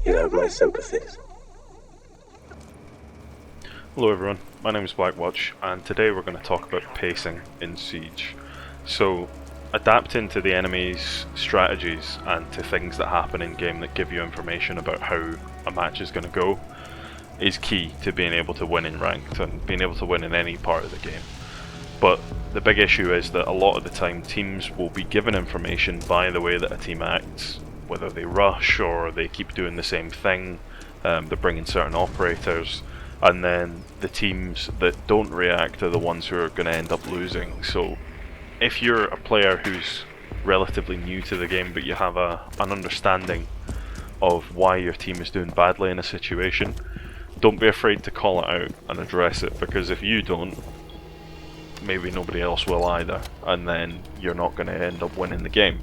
You have my sympathies. Hello everyone, my name is Blackwatch, and today we're going to talk about pacing in Siege. So, adapting to the enemy's strategies and to things that happen in game that give you information about how a match is going to go is key to being able to win in ranked and being able to win in any part of the game. But the big issue is that a lot of the time teams will be given information by the way that a team acts, whether they rush or they keep doing the same thing, they're bringing certain operators, and then the teams that don't react are the ones who are going to end up losing. So if you're a player who's relatively new to the game but you have an understanding of why your team is doing badly in a situation, don't be afraid to call it out and address it, because if you don't, maybe nobody else will either, and then you're not going to end up winning the game.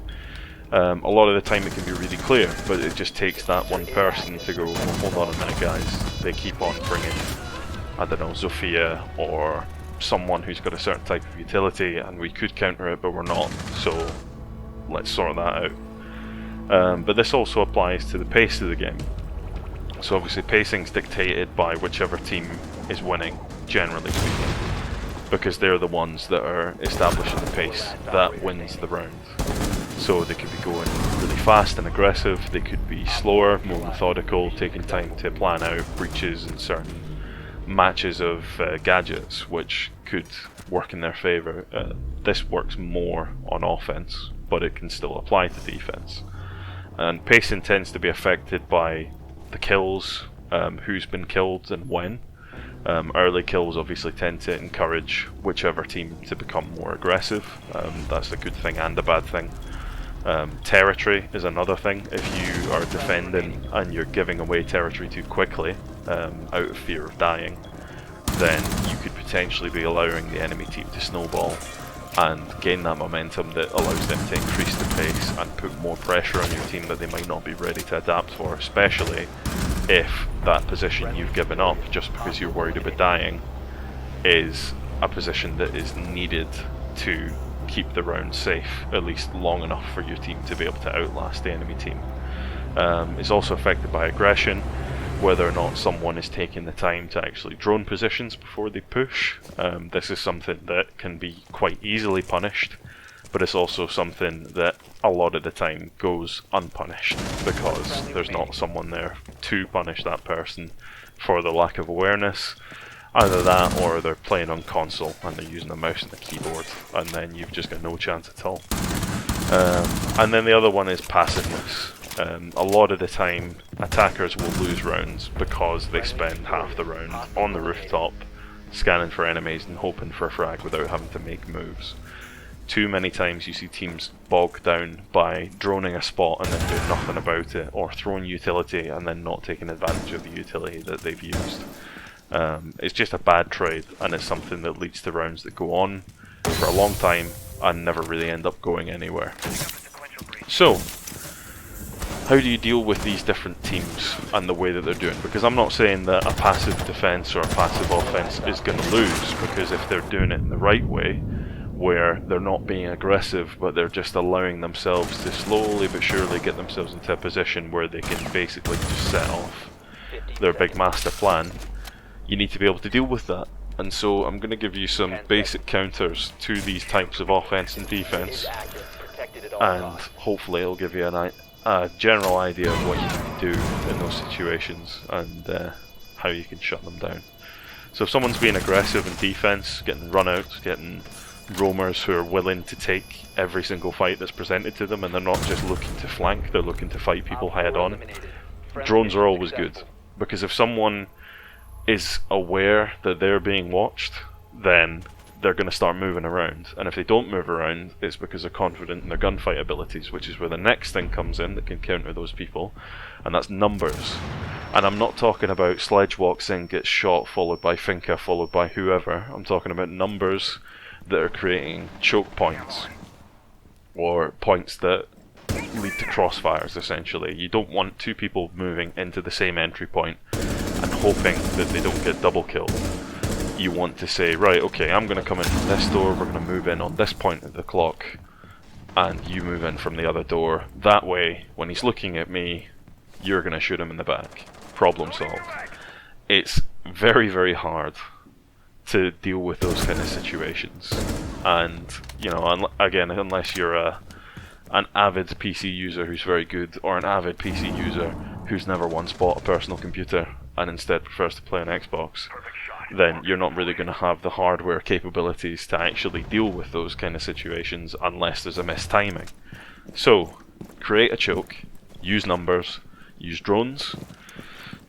A lot of the time it can be really clear, but it just takes that one person to go, well, hold on a minute guys, they keep on bringing, I don't know, Zofia or someone who's got a certain type of utility and we could counter it but we're not, so let's sort that out. But this also applies to the pace of the game. So obviously pacing's dictated by whichever team is winning, generally speaking, because they're the ones that are establishing the pace that wins the round. So they could be going really fast and aggressive, they could be slower, more methodical, taking time to plan out breaches and certain matches of gadgets which could work in their favour. This works more on offense, but it can still apply to defense. And pacing tends to be affected by the kills, who's been killed and when. Early kills obviously tend to encourage whichever team to become more aggressive. That's a good thing and a bad thing. Territory is another thing. If you are defending and you're giving away territory too quickly, out of fear of dying, then you could potentially be allowing the enemy team to snowball and gain that momentum that allows them to increase the pace and put more pressure on your team that they might not be ready to adapt for, especially if that position you've given up just because you're worried about dying is a position that is needed to keep the round safe, at least long enough for your team to be able to outlast the enemy team. It's also affected by aggression, whether or not someone is taking the time to actually drone positions before they push. This is something that can be quite easily punished, but it's also something that a lot of the time goes unpunished because there's not someone there to punish that person for the lack of awareness. Either that or they're playing on console and they're using a mouse and a keyboard, and then you've just got no chance at all. And then the other one is passiveness. A lot of the time attackers will lose rounds because they spend half the round on the rooftop scanning for enemies and hoping for a frag without having to make moves. Too many times you see teams bogged down by droning a spot and then doing nothing about it, or throwing utility and then not taking advantage of the utility that they've used. It's just a bad trade, and it's something that leads to rounds that go on for a long time and never really end up going anywhere. So, how do you deal with these different teams and the way that they're doing? Because I'm not saying that a passive defense or a passive offense is going to lose, because if they're doing it in the right way, where they're not being aggressive but they're just allowing themselves to slowly but surely get themselves into a position where they can basically just set off their big master plan, you need to be able to deal with that. And so I'm going to give you some basic counters to these types of offense and defense, and hopefully it'll give you a general idea of what you can do in those situations and how you can shut them down. So if someone's being aggressive in defense, getting runouts, getting roamers who are willing to take every single fight that's presented to them, and they're not just looking to flank, they're looking to fight people head on, drones are always good. Because if someone is aware that they're being watched, then they're going to start moving around. And if they don't move around, it's because they're confident in their gunfight abilities, which is where the next thing comes in that can counter those people, and that's numbers. And I'm not talking about Sledge walks in, gets shot, followed by Finka, followed by whoever. I'm talking about numbers that are creating choke points, or points that lead to crossfires, essentially. You don't want two people moving into the same entry point and hoping that they don't get double killed. You want to say, right, okay, I'm going to come in from this door, we're going to move in on this point of the clock, and you move in from the other door. That way, when he's looking at me, you're going to shoot him in the back. Problem solved. It's very, very hard to deal with those kind of situations. And, you know, again, unless you're an avid PC user who's very good, or an avid PC user who's never once bought a personal computer and instead prefers to play on Xbox, then you're not really going to have the hardware capabilities to actually deal with those kind of situations unless there's a mistiming. So, create a choke, use numbers, use drones.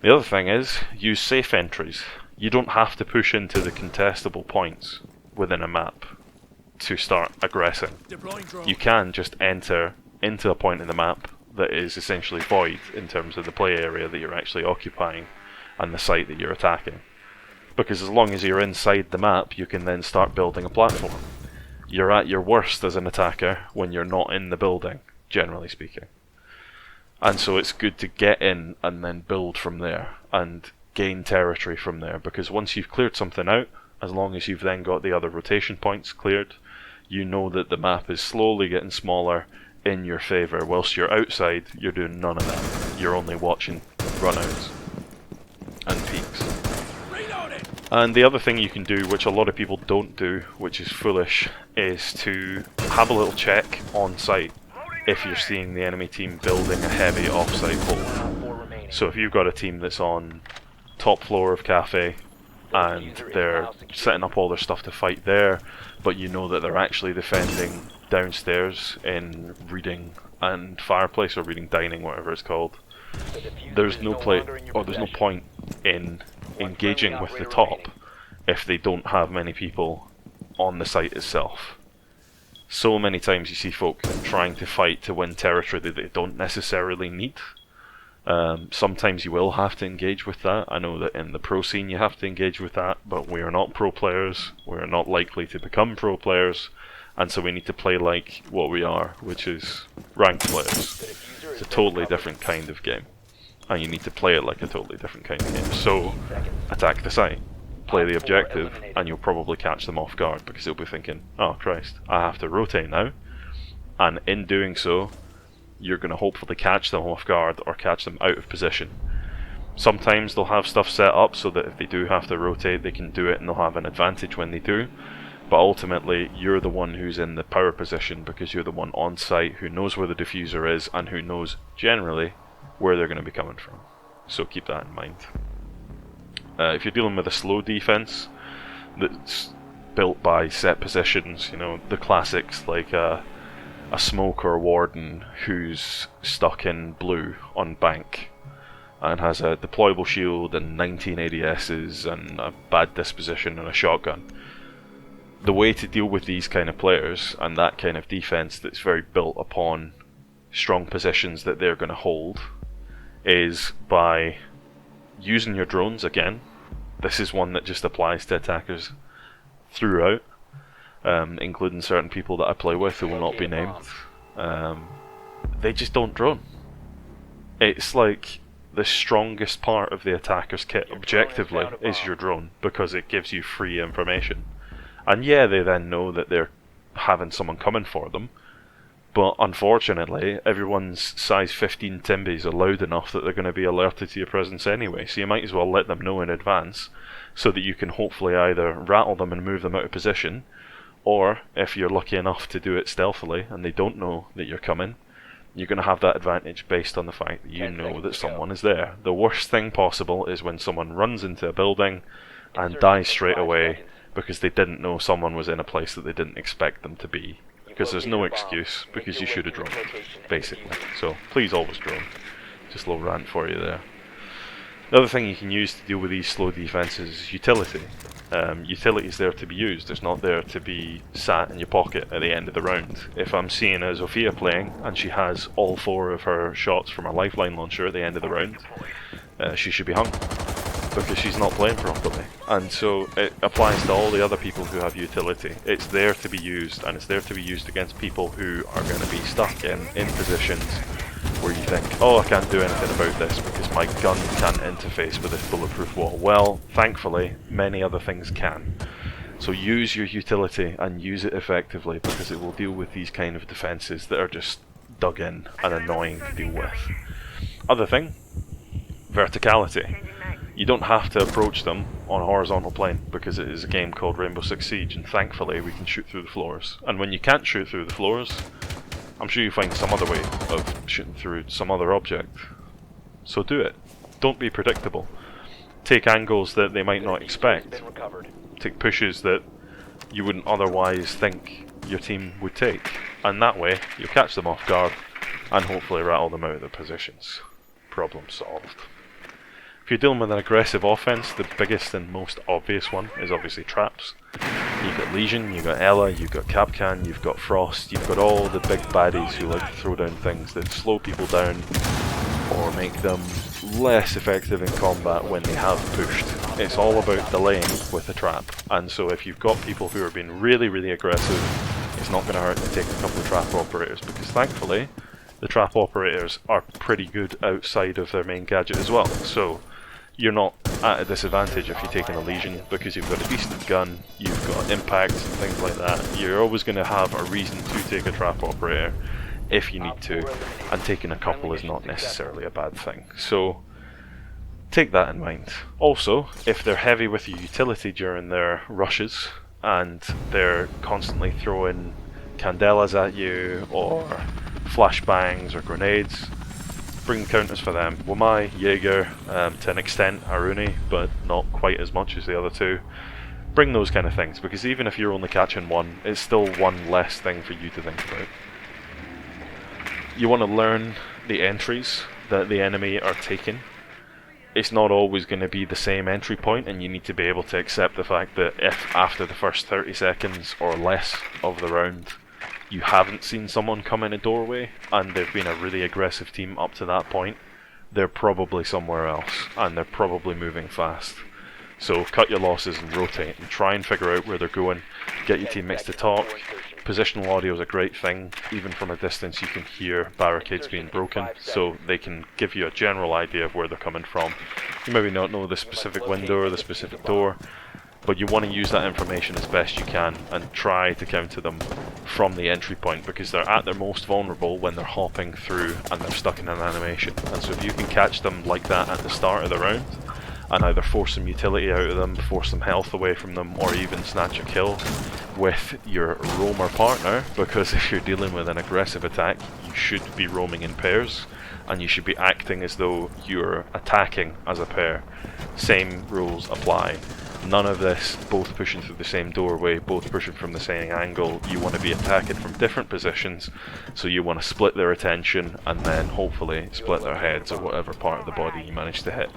The other thing is, use safe entries. You don't have to push into the contestable points within a map to start aggressing. You can just enter into a point in the map that is essentially void in terms of the play area that you're actually occupying and the site that you're attacking. Because as long as you're inside the map, you can then start building a platform. You're at your worst as an attacker when you're not in the building, generally speaking. And so it's good to get in and then build from there and gain territory from there, because once you've cleared something out, as long as you've then got the other rotation points cleared, you know that the map is slowly getting smaller in your favour. Whilst you're outside, you're doing none of that. You're only watching runouts and peaks. And the other thing you can do, which a lot of people don't do, which is foolish, is to have a little check on site if you're seeing the enemy team building a heavy off-site hold. So if you've got a team that's on top floor of cafe and they're setting up all their stuff to fight there, but you know that they're actually defending downstairs in reading and fireplace, or reading dining, whatever it's called, there's no point in engaging with the top if they don't have many people on the site itself. So many times you see folk trying to fight to win territory that they don't necessarily need. Sometimes you will have to engage with that. I know that in the pro scene you have to engage with that, but we are not pro players. We are not likely to become pro players, and so we need to play like what we are, which is ranked players. It's a totally different kind of game, and you need to play it like a totally different kind of game. So, attack the site, play the objective, and you'll probably catch them off guard, because they'll be thinking, oh Christ, I have to rotate now, and in doing so, you're going to hopefully catch them off guard or catch them out of position. Sometimes they'll have stuff set up so that if they do have to rotate, they can do it and they'll have an advantage when they do. But ultimately, you're the one who's in the power position, because you're the one on site who knows where the diffuser is and who knows, generally, where they're going to be coming from. So keep that in mind. If you're dealing with a slow defense that's built by set positions, you know, the classics like a smoke or a warden who's stuck in blue on bank and has a deployable shield and 19 ADSs and a bad disposition and a shotgun. The way to deal with these kind of players and that kind of defense that's very built upon strong positions that they're going to hold is by using your drones again. This is one that just applies to attackers throughout, including certain people that I play with who will not be named. They just don't drone. It's like the strongest part of the attacker's kit objectively is your drone, because it gives you free information. And yeah, they then know that they're having someone coming for them, but unfortunately everyone's size 15 Timbies are loud enough that they're going to be alerted to your presence anyway, so you might as well let them know in advance so that you can hopefully either rattle them and move them out of position, or if you're lucky enough to do it stealthily and they don't know that you're coming, you're going to have that advantage based on the fact that you know that someone is there. The worst thing possible is when someone runs into a building and dies straight away because they didn't know someone was in a place that they didn't expect them to be. Because there's no excuse, because you should have droned, basically. So please always drone. Just a little rant for you there. The other thing you can use to deal with these slow defenses is utility. Utility is there to be used. It's not there to be sat in your pocket at the end of the round. If I'm seeing a Zofia playing and she has all 4 of her shots from her lifeline launcher at the end of the round, she should be hung, because she's not playing properly. And so it applies to all the other people who have utility. It's there to be used, and it's there to be used against people who are going to be stuck in positions where you think, oh, I can't do anything about this because my gun can't interface with this bulletproof wall. Well, thankfully, many other things can. So use your utility and use it effectively, because it will deal with these kind of defences that are just dug in and annoying to deal with. Other thing, verticality. You don't have to approach them on a horizontal plane because it is a game called Rainbow Six Siege, and thankfully we can shoot through the floors. And when you can't shoot through the floors, I'm sure you find some other way of shooting through some other object. So do it. Don't be predictable. Take angles that they might not expect. Take pushes that you wouldn't otherwise think your team would take. And that way, you'll catch them off guard and hopefully rattle them out of their positions. Problem solved. If you're dealing with an aggressive offense, the biggest and most obvious one is obviously traps. You've got Legion, you've got Ella, you've got Kapkan, you've got Frost, you've got all the big baddies who like to throw down things that slow people down or make them less effective in combat when they have pushed. It's all about delaying with a trap, and so if you've got people who are being really aggressive, it's not going to hurt to take a couple of trap operators, because thankfully the trap operators are pretty good outside of their main gadget as well. So you're not at a disadvantage if you're taking a Legion, because you've got a decent gun, you've got impacts and things like that. You're always going to have a reason to take a trap operator if you need to, and taking a couple is not necessarily a bad thing. So take that in mind. Also, if they're heavy with your utility during their rushes and they're constantly throwing candelas at you or flashbangs or grenades, bring counters for them. Wamai, Jaeger, to an extent Aruni, but not quite as much as the other two. Bring those kind of things, because even if you're only catching one, it's still one less thing for you to think about. You want to learn the entries that the enemy are taking. It's not always going to be the same entry point, and you need to be able to accept the fact that if after the first 30 seconds or less of the round you haven't seen someone come in a doorway and they've been a really aggressive team up to that point, they're probably somewhere else and they're probably moving fast. So cut your losses and rotate and try and figure out where they're going. Get your teammates to talk. Positional audio is a great thing. Even from a distance you can hear barricades being broken, so they can give you a general idea of where they're coming from. You maybe not know the specific window or the specific door, but you want to use that information as best you can and try to counter them from the entry point, because they're at their most vulnerable when they're hopping through and they're stuck in an animation. And so if you can catch them like that at the start of the round and either force some utility out of them, force some health away from them, or even snatch a kill with your roamer partner, because if you're dealing with an aggressive attack you should be roaming in pairs and you should be acting as though you're attacking as a pair. Same rules apply. None of this, both pushing through the same doorway, both pushing from the same angle. You want to be attacking from different positions, so you want to split their attention and then hopefully split their heads or whatever part of the body you manage to hit.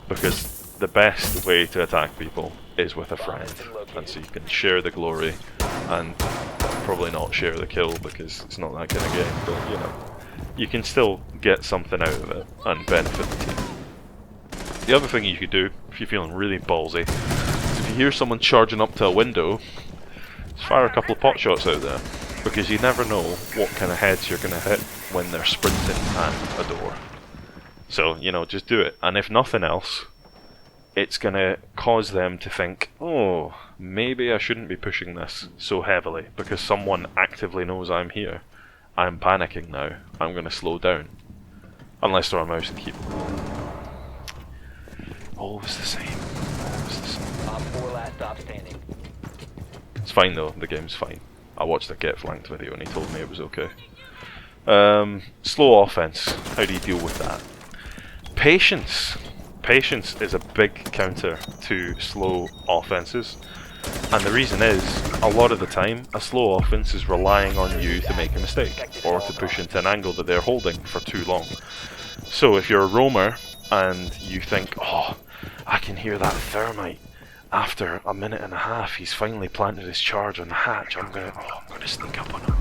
Because the best way to attack people is with a friend, and so you can share the glory and probably not share the kill because it's not that kind of game, but you know, you can still get something out of it and benefit the team. The other thing you could do, if you're feeling really ballsy, is if you hear someone charging up to a window, just fire a couple of pot shots out there, because you never know what kind of heads you're going to hit when they're sprinting at a door. So, you know, just do it, and if nothing else, it's going to cause them to think, oh, maybe I shouldn't be pushing this so heavily, because someone actively knows I'm here. I'm panicking now, I'm going to slow down. Unless they're on mouse and keyboard. Always the same. Always the same. It's fine though, the game's fine. I watched a Get Flanked video and he told me it was okay. Slow offense, how do you deal with that? Patience. Patience is a big counter to slow offenses. And the reason is, a lot of the time, a slow offense is relying on you to make a mistake, or to push into an angle that they're holding for too long. So if you're a roamer, and you think, oh, I can hear that thermite. After a minute and a half, he's finally planted his charge on the hatch. I'm gonna sneak up on him.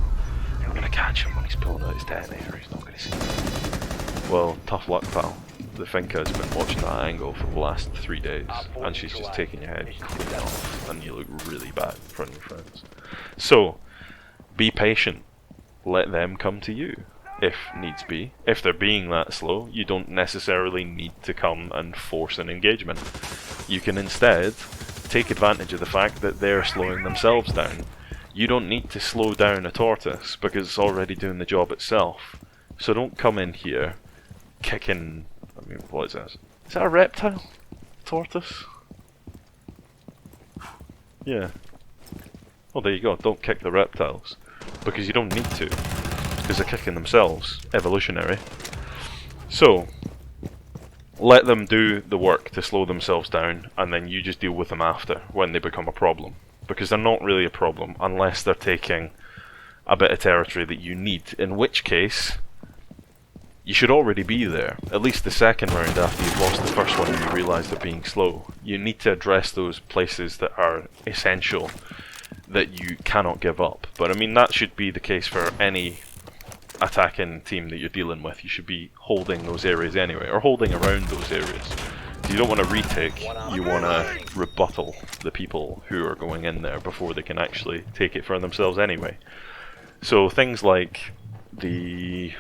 I'm gonna catch him when he's pulling out his detonator. He's not gonna see me. Well, tough luck, pal. The Finca has been watching that angle for the last 3 days, and she's just taking your head clean off, and you look really bad in front of your friends. So, be patient. Let them come to you, if needs be. If they're being that slow, you don't necessarily need to come and force an engagement. You can instead take advantage of the fact that they're slowing themselves down. You don't need to slow down a tortoise, because it's already doing the job itself. So don't come in here kicking... I mean, what is this? Is that a reptile? Tortoise? Yeah. Well, there you go. Don't kick the reptiles. Because you don't need to. Because they're kicking themselves. Evolutionary. So, let them do the work to slow themselves down, and then you just deal with them after, when they become a problem. Because they're not really a problem, unless they're taking a bit of territory that you need. In which case, you should already be there. At least the second round after you've lost the first one and you realise they're being slow. You need to address those places that are essential, that you cannot give up. But I mean, that should be the case for any attacking team that you're dealing with. You should be holding those areas anyway, or holding around those areas. You don't want to retake, you want to rebuttal the people who are going in there before they can actually take it for themselves anyway. So things like the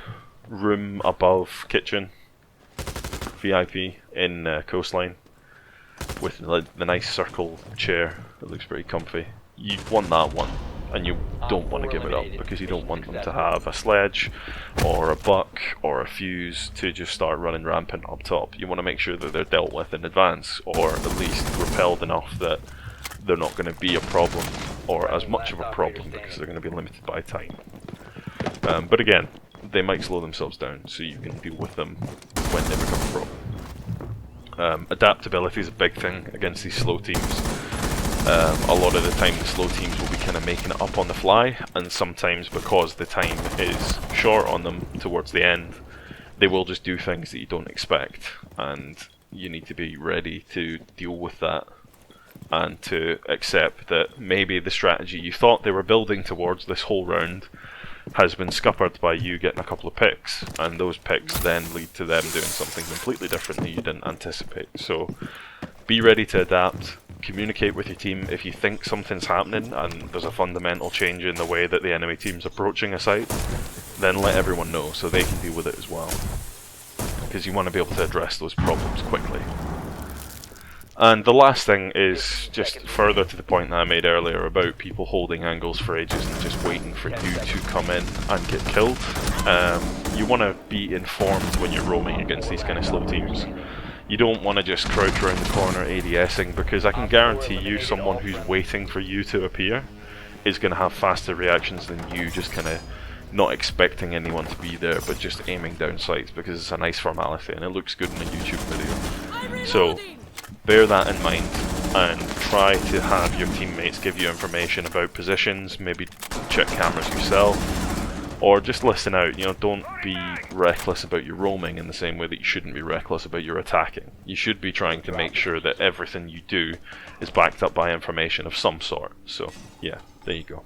room above kitchen, VIP in Coastline, with the nice circle chair that looks pretty comfy. You want that one, and you don't want to give it up because you don't want them to have a sledge or a buck or a fuse to just start running rampant up top. You want to make sure that they're dealt with in advance, or at least repelled enough that they're not going to be a problem, or as much of a problem, because they're going to be limited by time. But again, they might slow themselves down, so you can deal with them when they become a problem. Adaptability is a big thing against these slow teams. A lot of the time the slow teams will be kind of making it up on the fly, and sometimes because the time is short on them towards the end, they will just do things that you don't expect, and you need to be ready to deal with that and to accept that maybe the strategy you thought they were building towards this whole round has been scuppered by you getting a couple of picks, and those picks then lead to them doing something completely different that you didn't anticipate. So be ready to adapt. Communicate with your team if you think something's happening and there's a fundamental change in the way that the enemy team's approaching a site, then let everyone know so they can deal with it as well. Because you want to be able to address those problems quickly. And the last thing is just further to the point that I made earlier about people holding angles for ages and just waiting for you to come in and get killed. You want to be informed when you're roaming against these kind of slow teams. You don't want to just crouch around the corner ADSing, because I can guarantee you someone who's waiting for you to appear is going to have faster reactions than you just kind of not expecting anyone to be there but just aiming down sights because it's a nice formality and it looks good in a YouTube video. So bear that in mind and try to have your teammates give you information about positions, maybe check cameras yourself, or just listen out. You know, don't be reckless about your roaming in the same way that you shouldn't be reckless about your attacking. You should be trying to make sure that everything you do is backed up by information of some sort. So yeah, there you go.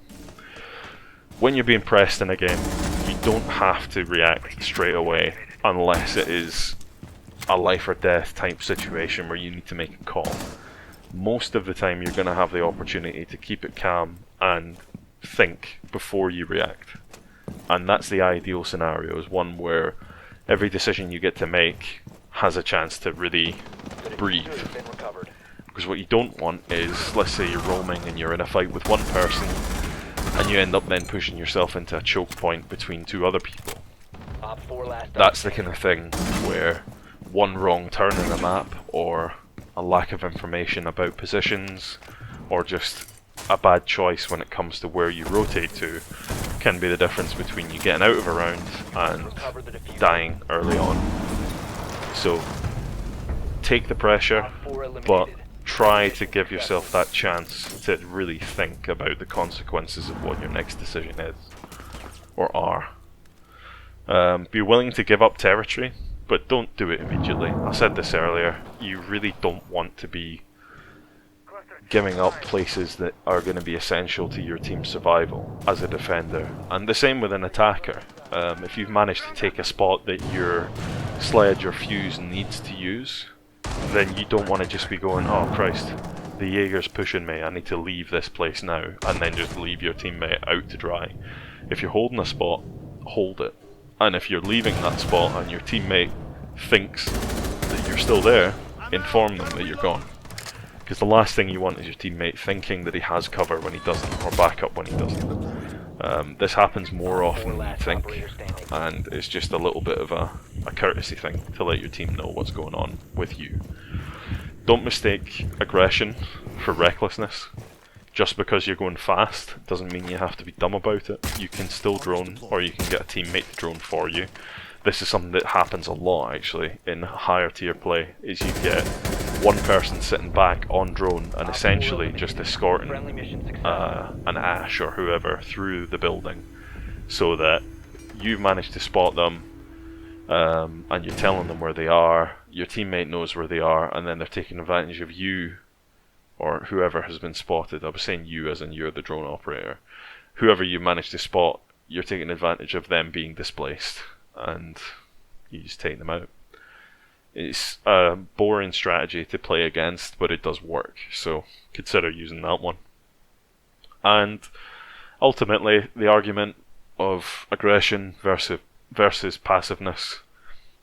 When you're being pressed in a game, you don't have to react straight away unless it is a life or death type situation where you need to make a call. Most of the time you're going to have the opportunity to keep it calm and think before you react. And that's the ideal scenario, is one where every decision you get to make has a chance to really breathe. Because what you don't want is, let's say you're roaming and you're in a fight with one person and you end up then pushing yourself into a choke point between two other people. That's the kind of thing where one wrong turn in the map, or a lack of information about positions, or just a bad choice when it comes to where you rotate to, can be the difference between you getting out of a round and dying early on. So take the pressure, but try to give yourself that chance to really think about the consequences of what your next decision is, or are. Be willing to give up territory, but don't do it immediately. I said this earlier, you really don't want to be giving up places that are going to be essential to your team's survival as a defender. And the same with an attacker. If you've managed to take a spot that your sledge or fuse needs to use, then you don't want to just be going, oh Christ, the Jaeger's pushing me, I need to leave this place now, and then just leave your teammate out to dry. If you're holding a spot, hold it. And if you're leaving that spot and your teammate thinks that you're still there, inform them that you're gone. Because the last thing you want is your teammate thinking that he has cover when he doesn't, or backup when he doesn't. This happens more often than you think, and it's just a little bit of a courtesy thing to let your team know what's going on with you. Don't mistake aggression for recklessness. Just because you're going fast doesn't mean you have to be dumb about it. You can still drone, or you can get a teammate to drone for you. This is something that happens a lot actually in higher tier play, is you get one person sitting back on drone and essentially just escorting an Ash or whoever through the building, so that you've managed to spot them, and you're telling them where they are, your teammate knows where they are, and then they're taking advantage of you or whoever has been spotted. I was saying you as in you're the drone operator. Whoever you manage to spot, you're taking advantage of them being displaced, and you just take them out. It's a boring strategy to play against, but it does work, so consider using that one. And ultimately, the argument of aggression versus passiveness,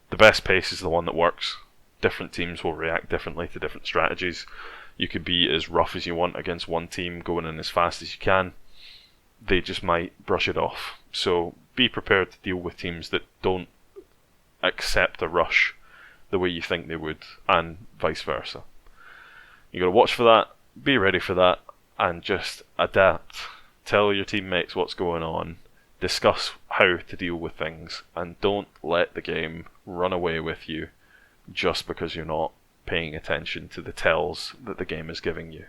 the best pace is the one that works. Different teams will react differently to different strategies. You could be as rough as you want against one team, going in as fast as you can. They just might brush it off. So be prepared to deal with teams that don't accept a rush the way you think they would, and vice versa. You got to watch for that, be ready for that, and just adapt. Tell your teammates what's going on, discuss how to deal with things, and don't let the game run away with you just because you're not paying attention to the tells that the game is giving you.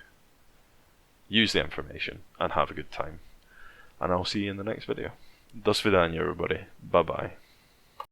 Use the information and have a good time. And I'll see you in the next video. Do svidaniya, everybody. Bye bye.